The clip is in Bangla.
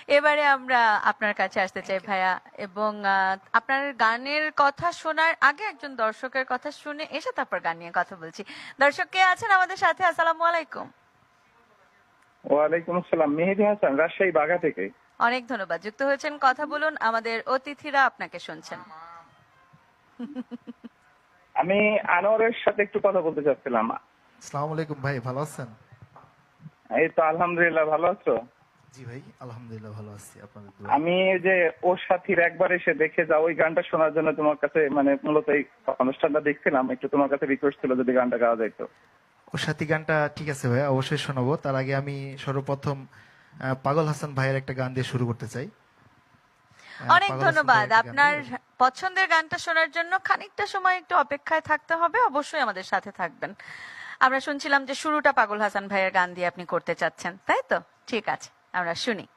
এবারে আমরা আপনার কাছে আসতে চাই ভাইয়া, এবং আপনার গানের কথা শোনার আগে একজন দর্শকের কথা শুনে এসে তারপর গান নিয়ে কথা বলছি। দর্শক কে আছেন আমাদের সাথে? আসসালামু আলাইকুম। ওয়ালাইকুম আসসালাম, মেহেদী হাসান, রাজশাহী বাগা থেকে। অনেক ধন্যবাদ, যুক্ত হয়েছেন, কথা বলুন। আমাদের অতিথিরা আপনাকে শুনছেন। আমি আনোয়ারের সাথে একটু কথা বলতে চাচ্ছিলাম। আসসালামু আলাইকুম ভাই, ভালো আছেন? এই তো আলহামদুলিল্লাহ, ভালো আছো? জি ভাই, আলহামদুলিল্লাহ ভালো আছি, আপনাদের দোয়া। আমি এই যে ওর সাথীর একবার এসে দেখে যাও, ওই গানটা শোনার জন্য তোমার কাছে মানে মূলত এই অনুষ্ঠানটা দেখছিলাম, একটু তোমার কাছে রিকোয়েস্ট ছিল যদি গানটা গাওয়া যাইতো। ওর সাথে গানটা ঠিক আছে ভাই, অবশ্যই শোনাবো। তার আগে আমি সর্বপ্রথম পাগল হাসান ভাইয়ের একটা গান দিয়ে শুরু করতে চাই। অনেক পাগল হাসান ধন্যবাদ। ভাইয়ের একটা গান আপনার দিয়ে- পছন্দের গানটা শোনার জন্য খানিকটা সময় একটু অপেক্ষায় থাকতে হবে, অবশ্যই আমাদের সাথে থাকবেন। আমরা শুনছিলাম যে শুরুটা পাগল হাসান ভাইয়ের গান দিয়ে আপনি করতে চাচ্ছেন, তাই তো? ঠিক আছে, আমরা শুনি।